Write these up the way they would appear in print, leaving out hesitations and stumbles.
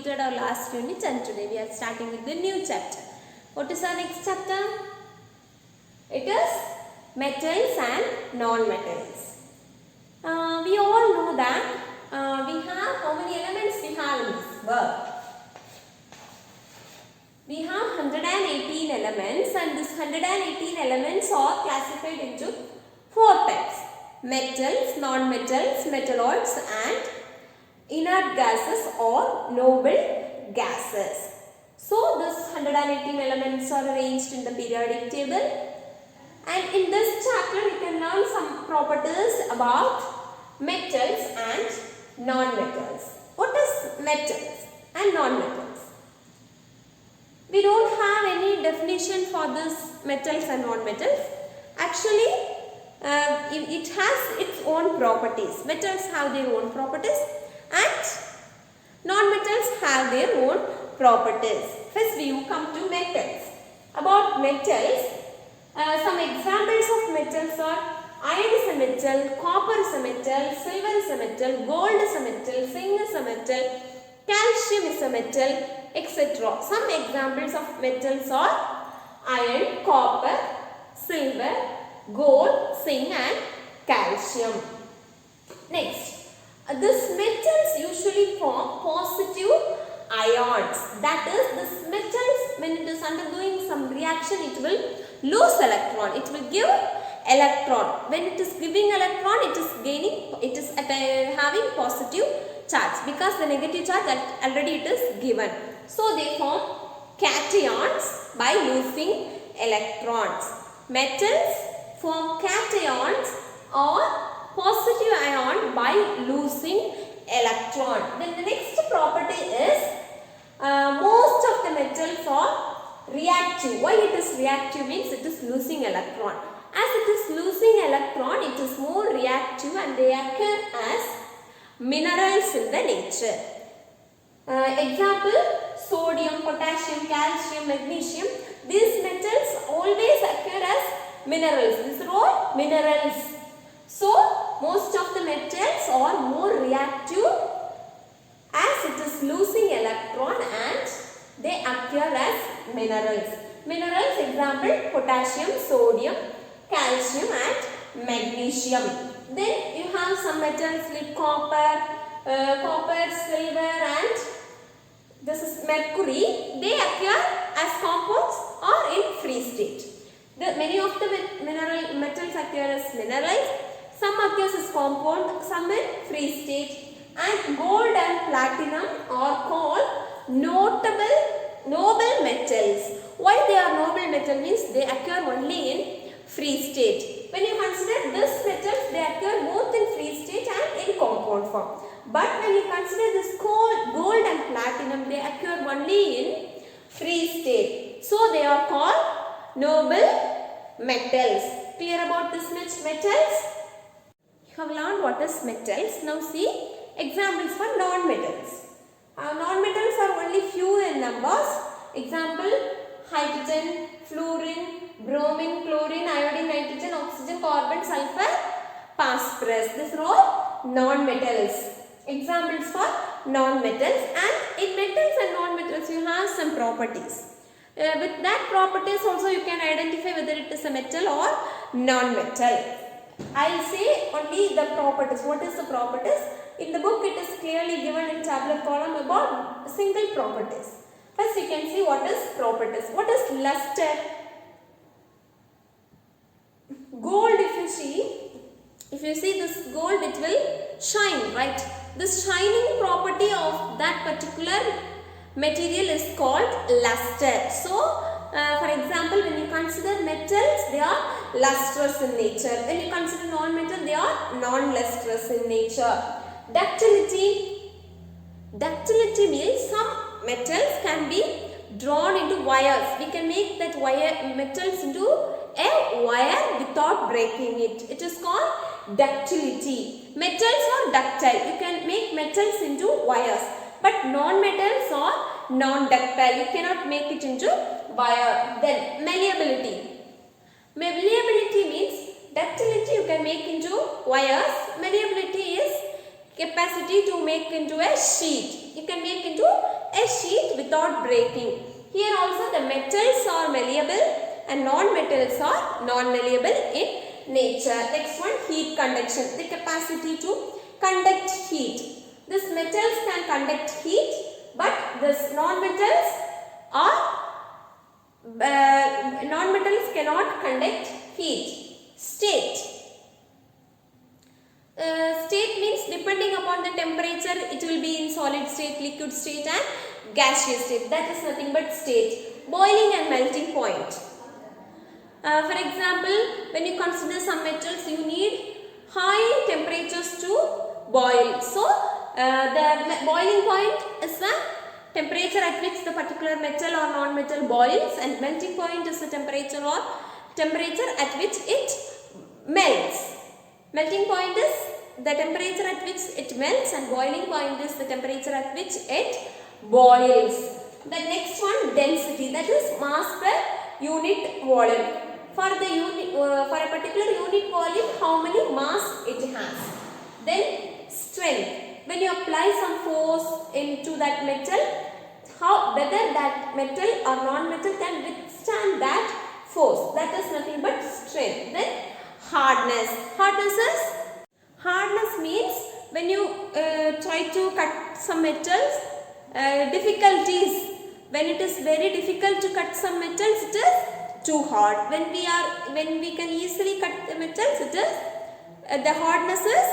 completed our last unit and today we are starting with the new chapter. What is our next chapter? It is metals and non-metals. We all know that we have how many elements we have in this world? We have 118 elements and this 118 elements are classified into 4 types. Metals, non-metals, metalloids and inert gases or noble gases. So this 118 elements are arranged in the periodic table. And in this chapter we can learn some properties about metals and non-metals. What is metals and non-metals? We don't have any definition for this metals and non-metals. Actually, it has its own properties. Metals have their own properties and non-metals have their own properties. First we come to metals. About metals, some examples of metals are iron is a metal, copper is a metal, silver is a metal, gold is a metal, zinc is a metal, calcium is a metal, etc. Some examples of metals are iron, copper, silver, gold, zinc and calcium. Next, these metals usually form positive ions. That is, this metals, when it is undergoing some reaction, it will lose electron. It will give electron. When it is giving electron, it is gaining, it is having positive charge because the negative charge that already it is given. So they form cations by losing electrons. Metals form cations or positive ion by losing electron. Then the next property is most of the metals are reactive. Why it is reactive means it is losing electron. As it is losing electron, it is more reactive and they occur as minerals in the nature. Example, sodium, potassium, calcium, magnesium. These metals always occur as minerals. These are all minerals. So, most of the metals are more reactive as it is losing electron and they occur as minerals. Minerals, example, potassium, sodium, calcium and magnesium. Then you have some metals like copper, silver and this is mercury. They occur as compounds or in free state. Many of the metals occur as minerals. Some occurs as compound, some in free state. And gold and platinum are called noble metals. Why they are noble metal means they occur only in free state. When you consider this metals, they occur both in free state and in compound form. But when you consider this gold and platinum, they occur only in free state. So they are called noble metals. Clear about this metals? You have learned what is metals. Now see examples for non-metals. Non-metals are only few in numbers. Example, hydrogen, fluorine, bromine, chlorine, iodine, nitrogen, oxygen, carbon, sulfur, phosphorus. These are all non-metals. Examples for non-metals. And in metals and non-metals you have some properties. With that properties also you can identify whether it is a metal or non-metal. I will say only the properties. What is the properties? In the book it is clearly given in tabular column about single properties. First you can see what is properties. What is luster? Gold, if you see this gold, it will shine, right? This shining property of that particular material is called luster. So, for example, when you consider metals, they are lustrous in nature. When you consider non-metal, they are non-lustrous in nature. Ductility. Ductility means some metals can be drawn into wires. We can make that metals into a wire without breaking it. It is called ductility. Metals are ductile. You can make metals into wires. But non-metals are non-ductile. You cannot make it into wire. Then malleability. Malleability means ductility you can make into wires. Malleability is capacity to make into a sheet. You can make into a sheet without breaking. Here also the metals are malleable and non-metals are non-malleable in nature. Next one, heat conduction, the capacity to conduct heat. These metals can conduct heat, but these non-metals cannot conduct heat. State. State means depending upon the temperature, it will be in solid state, liquid state and gaseous state. That is nothing but state. Boiling and melting point. For example, when you consider some metals, you need high temperatures to boil. So, the boiling point is the temperature at which the particular metal or non-metal boils, and melting point is the temperature at which it melts. Melting point is the temperature at which it melts, and boiling point is the temperature at which it boils. The next one, density, that is mass per unit volume. For a particular unit volume, how many mass it has. Then strength. When you apply some force into that metal, whether that metal or non-metal can withstand that force. That is nothing but strength. Then hardness. Hardness means when you try to cut some metals, difficulties. When it is very difficult to cut some metals, it is too hard. When we can easily cut the metals, it is the hardness is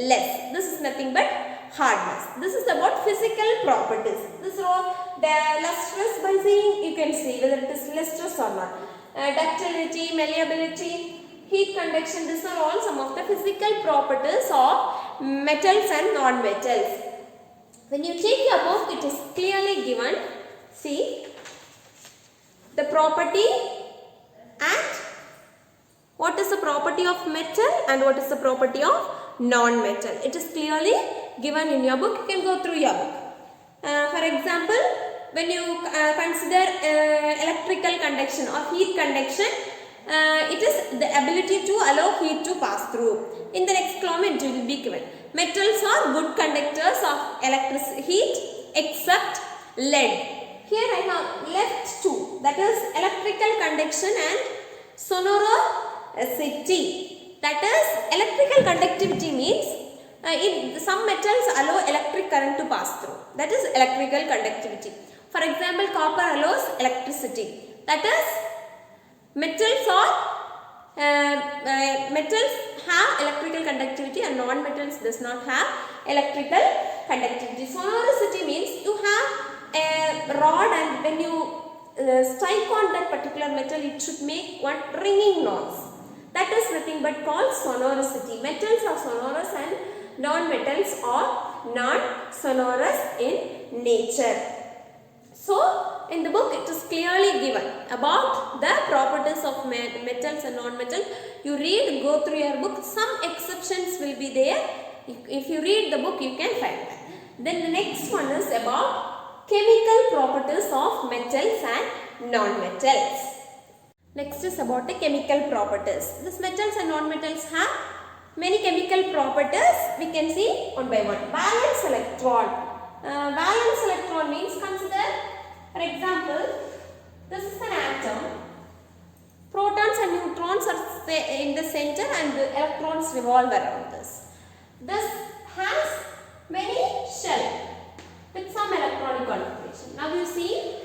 less. This is nothing but hardness. This is about physical properties. This is all the lustrous, by seeing you can see whether it is lustrous or not. Ductility, malleability, heat conduction, these are all some of the physical properties of metals and non-metals. When you take your book, it is clearly given. See the property and what is the property of metal and what is the property of non-metal. It is clearly given in your book. You can go through your book. For example, when you consider electrical conduction or heat conduction, it is the ability to allow heat to pass through. In the next column it will be given. Metals are good conductors of electric heat except lead. Here I have left two, that is electrical conduction and sonorosity. That is electrical conductivity means some metals allow electric current to pass through. That is electrical conductivity. For example, copper allows electricity. That is metals have electrical conductivity and non-metals does not have electrical conductivity. Sonorosity means you have a rod and when you strike on that particular metal, it should make one ringing noise. That is nothing but called sonorosity. Metals are sonorous and non-metals are non-sonorous in nature. So, in the book it is clearly given about the properties of metals and non-metals. You read, go through your book. Some exceptions will be there. If you read the book, you can find that. Then the next one is about chemical properties of metals and non-metals. Next is about the chemical properties. These metals and non-metals have many chemical properties. We can see one by one. Valence electron. Valence electron means, consider, for example, this is an atom. Protons and neutrons are in the center and the electrons revolve around this. This has many shells with some electronic configuration. Now you see,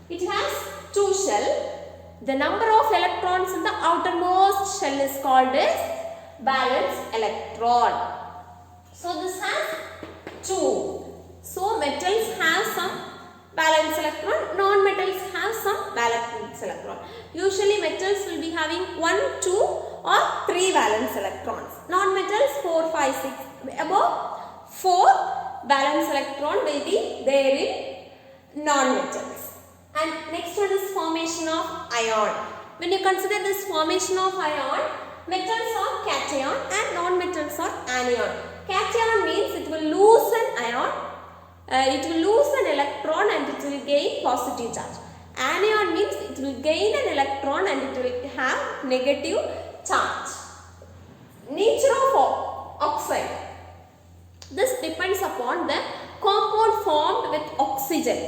it has two shells. The number of electrons in the outermost shell is called as valence electron. So this has two. So metals have some valence electron, non-metals have some valence electron. Usually metals will be having 1, 2 or 3 valence electrons. Non-metals 4, 5, 6. Above 4 valence electron will be there in non-metals. And next one is formation of ion. When you consider this formation of ion, metals are cation and non-metals are anion. Cation means it will lose an ion, it will lose an electron and it will gain positive charge. Anion means it will gain an electron and it will have negative charge. Nature of oxide. This depends upon the compound formed with oxygen.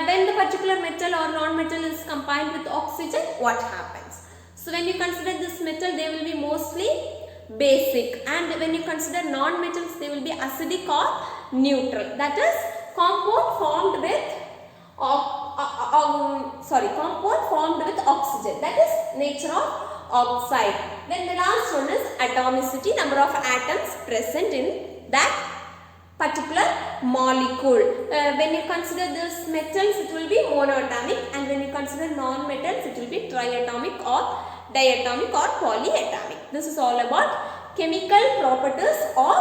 When the particular metal or non-metal is combined with oxygen, what happens? So when you consider this metal, they will be mostly basic, and when you consider non-metals, they will be acidic or neutral. That is compound formed with compound formed with oxygen. That is nature of oxide. Then the last one is atomicity, number of atoms present in that particular molecule. When you consider this metals, it will be monoatomic, and when you consider non-metals, it will be triatomic or diatomic or polyatomic. This is all about chemical properties of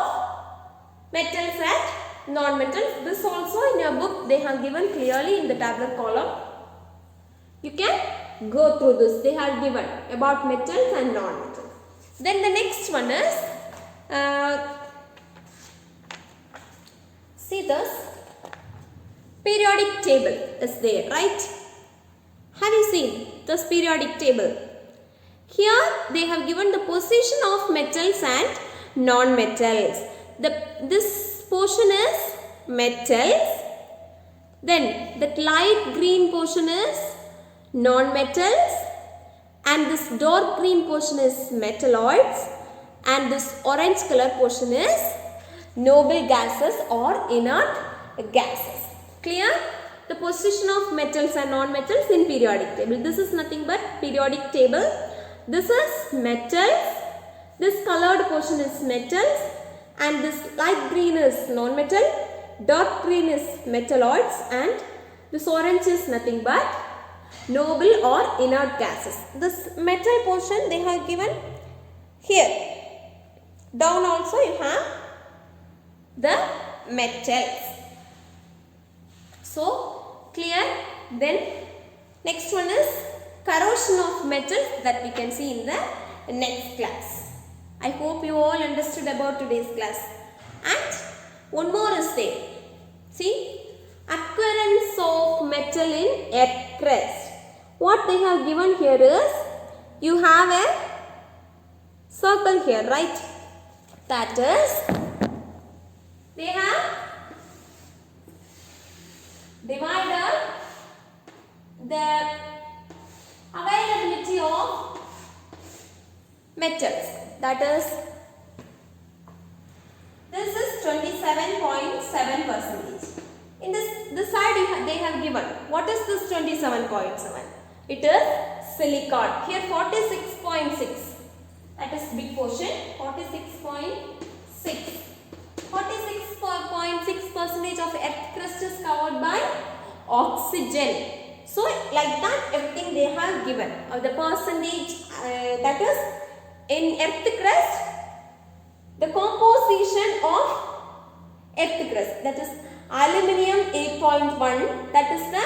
metals and non-metals. This also in your book they have given clearly in the tabular column. You can go through this. They have given about metals and non-metals. Then the next one is see this periodic table is there, right? Have you seen this periodic table? Here they have given the position of metals and non-metals. This portion is metals. Then that light green portion is non-metals, and this dark green portion is metalloids, and this orange color portion is noble gases or inert gases. Clear? The position of metals and non-metals in periodic table. This is nothing but periodic table. This is metals, this colored portion is metals, and this light green is non-metal, dark green is metalloids, and this orange is nothing but noble or inert gases. This metal portion they have given here. Down also you have the metals. So clear? Then next one is corrosion of metals that we can see in the next class. I hope you all understood about today's class. And one more is there. See, occurrence of metal in earth crust. What they have given here is, you have a circle here, right? That is, they have divided the availability of metals. That is, this is 27.7%. In this side they have given, what is this 27.7? It is silicon. Here 46.6. That is big portion. 46.6. 46.6% of earth crust is covered by oxygen. So like that everything they have given. The percentage that is in earth crust, the composition of earth crust, that is aluminium 8.1, that is the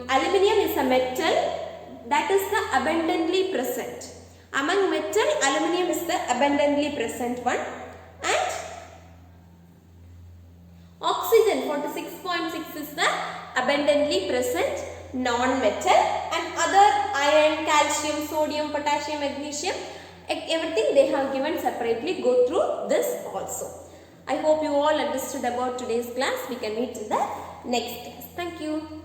aluminium is a metal that is the abundantly present. Among metal, aluminium is the abundantly present one, and oxygen 46.6 is the abundantly present non-metal, and other iron, calcium, sodium, potassium, magnesium, everything they have given separately. Go through this also. I hope you all understood about today's class. We can meet in the next class. Thank you.